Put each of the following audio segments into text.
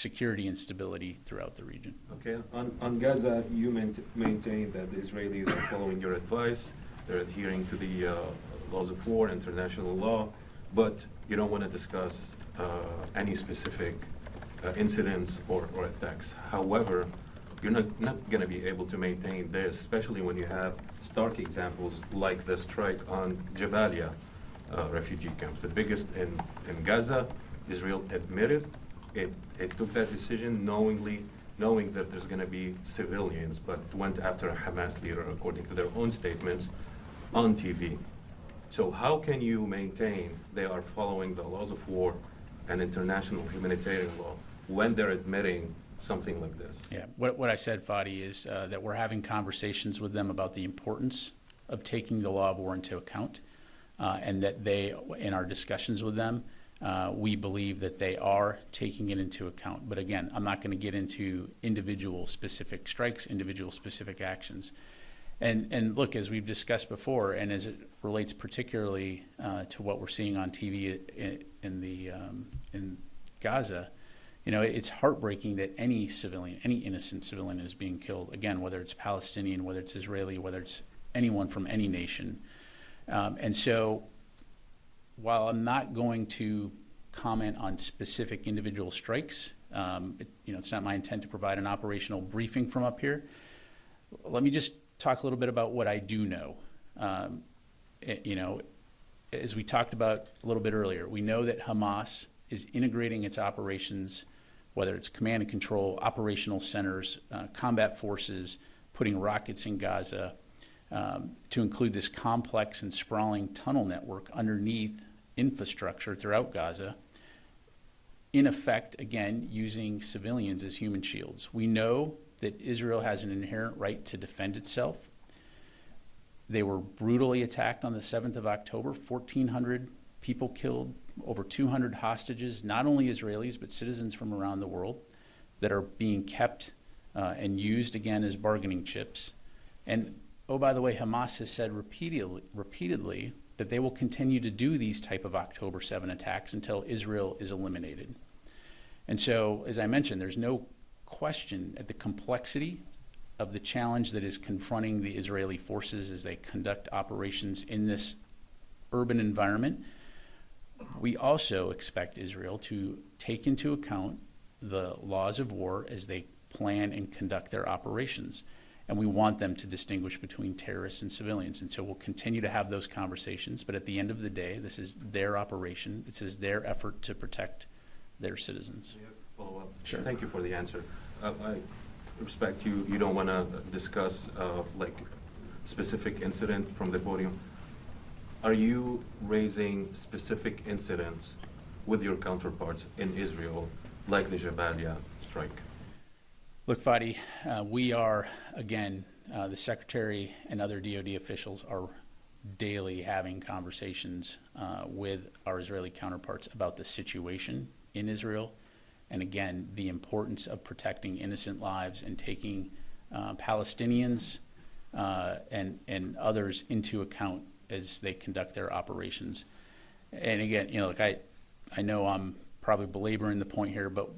security and stability throughout the region. Okay, on Gaza, you maintain that the Israelis are following your advice, they're adhering to the laws of war, international law, but you don't want to discuss any specific incidents or attacks. However, you're not going to be able to maintain this, especially when you have stark examples like the strike on Jabalia refugee camp, the biggest in Gaza. Israel admitted it took that decision knowing that there's going to be civilians, but went after a Hamas leader, according to their own statements, on TV. So how can you maintain they are following the laws of war and international humanitarian law when they're admitting something like this? Yeah, what I said, Fadi, is that we're having conversations with them about the importance of taking the law of war into account, and that they, in our discussions with them, we believe that they are taking it into account. But again, I'm not going to get into individual specific strikes, individual specific actions. And look, as we've discussed before, and as it relates particularly to what we're seeing on TV in Gaza, you know, it's heartbreaking that any civilian, any innocent civilian is being killed. Again, whether it's Palestinian, whether it's Israeli, whether it's anyone from any nation. And so, while I'm not going to comment on specific individual strikes, it's not my intent to provide an operational briefing from up here. Let me just talk a little bit about what I do know. As we talked about a little bit earlier, we know that Hamas is integrating its operations, whether it's command and control, operational centers, combat forces, putting rockets in Gaza, to include this complex and sprawling tunnel network underneath infrastructure throughout Gaza, in effect, again, using civilians as human shields. We know that Israel has an inherent right to defend itself. They were brutally attacked on the 7th of October, 1,400 people killed, over 200 hostages, not only Israelis, but citizens from around the world that are being kept and used again as bargaining chips. And, oh, by the way, Hamas has said repeatedly that they will continue to do these type of October 7 attacks until Israel is eliminated. And so, as I mentioned, there's no question at the complexity of the challenge that is confronting the Israeli forces as they conduct operations in this urban environment. We also expect Israel to take into account the laws of war as they plan and conduct their operations. And we want them to distinguish between terrorists and civilians. And so we'll continue to have those conversations. But at the end of the day, this is their operation. This is their effort to protect their citizens. Follow up. Sure. Thank you for the answer. I respect you. You don't want to discuss specific incident from the podium. Are you raising specific incidents with your counterparts in Israel, like the Jabalia strike? Look, Fadi, we are, again, the Secretary and other DoD officials are daily having conversations with our Israeli counterparts about the situation in Israel, and again, the importance of protecting innocent lives and taking Palestinians and others into account as they conduct their operations. And again, look, I know I'm probably belaboring the point here, but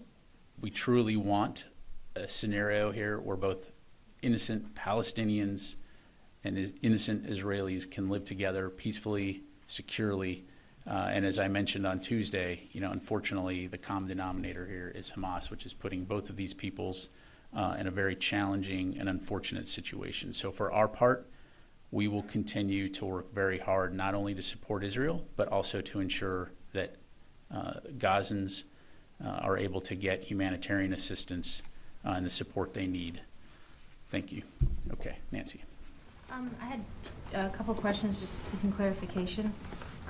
we truly want a scenario here where both innocent Palestinians and innocent Israelis can live together peacefully, securely. And as I mentioned on Tuesday, unfortunately, the common denominator here is Hamas, which is putting both of these peoples in a very challenging and unfortunate situation. So for our part, we will continue to work very hard, not only to support Israel, but also to ensure that Gazans are able to get humanitarian assistance and the support they need. Thank you. Okay, Nancy. I had a couple questions just seeking clarification.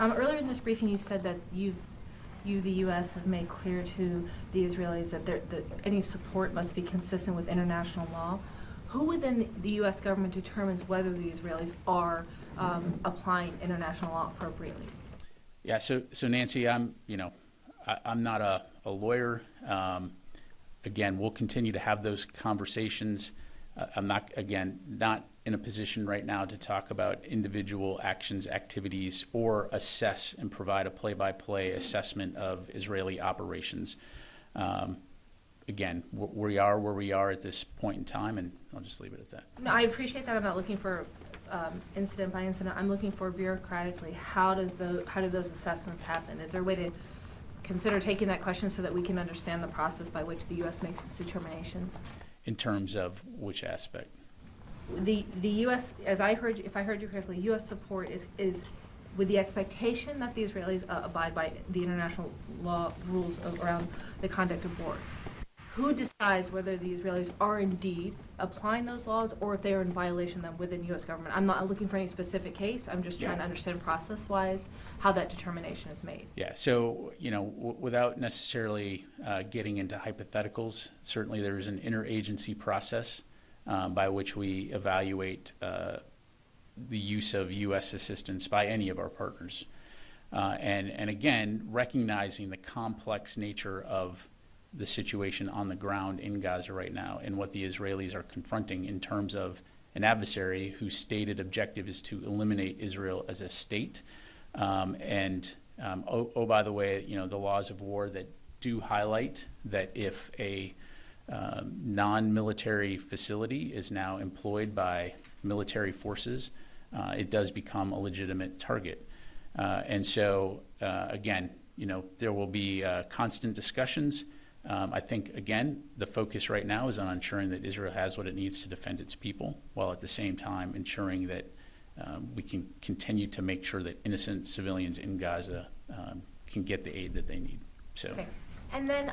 Earlier in this briefing, you said that the U.S., have made clear to the Israelis that any support must be consistent with international law. Who within the U.S. government determines whether the Israelis are applying international law appropriately? Yeah. So Nancy, I'm not a lawyer. Again, we'll continue to have those conversations. I'm not in a position right now to talk about individual actions, activities, or assess and provide a play-by-play assessment of Israeli operations. again, we are where we are at this point in time, and I'll just leave it at that. No, I appreciate that. I'm not looking for incident by incident. I'm looking for bureaucratically, how do those assessments happen? Is there a way to consider taking that question so that we can understand the process by which the U.S. makes its determinations? In terms of which aspect? The U.S., if I heard you correctly, U.S. support is with the expectation that the Israelis abide by the international law rules around the conduct of war. Who decides whether the Israelis are indeed applying those laws or if they are in violation of them within U.S. government? I'm not looking for any specific case. I'm just trying to understand process-wise how that determination is made. Yeah, so, without necessarily getting into hypotheticals, certainly there's an interagency process by which we evaluate the use of U.S. assistance by any of our partners. And again, recognizing the complex nature of the situation on the ground in Gaza right now and what the Israelis are confronting in terms of an adversary whose stated objective is to eliminate Israel as a state. By the way, the laws of war that do highlight that if a non-military facility is now employed by military forces, it does become a legitimate target. Again, there will be constant discussions. I think, again, the focus right now is on ensuring that Israel has what it needs to defend its people, while at the same time ensuring that we can continue to make sure that innocent civilians in Gaza can get the aid that they need. So. Okay. And then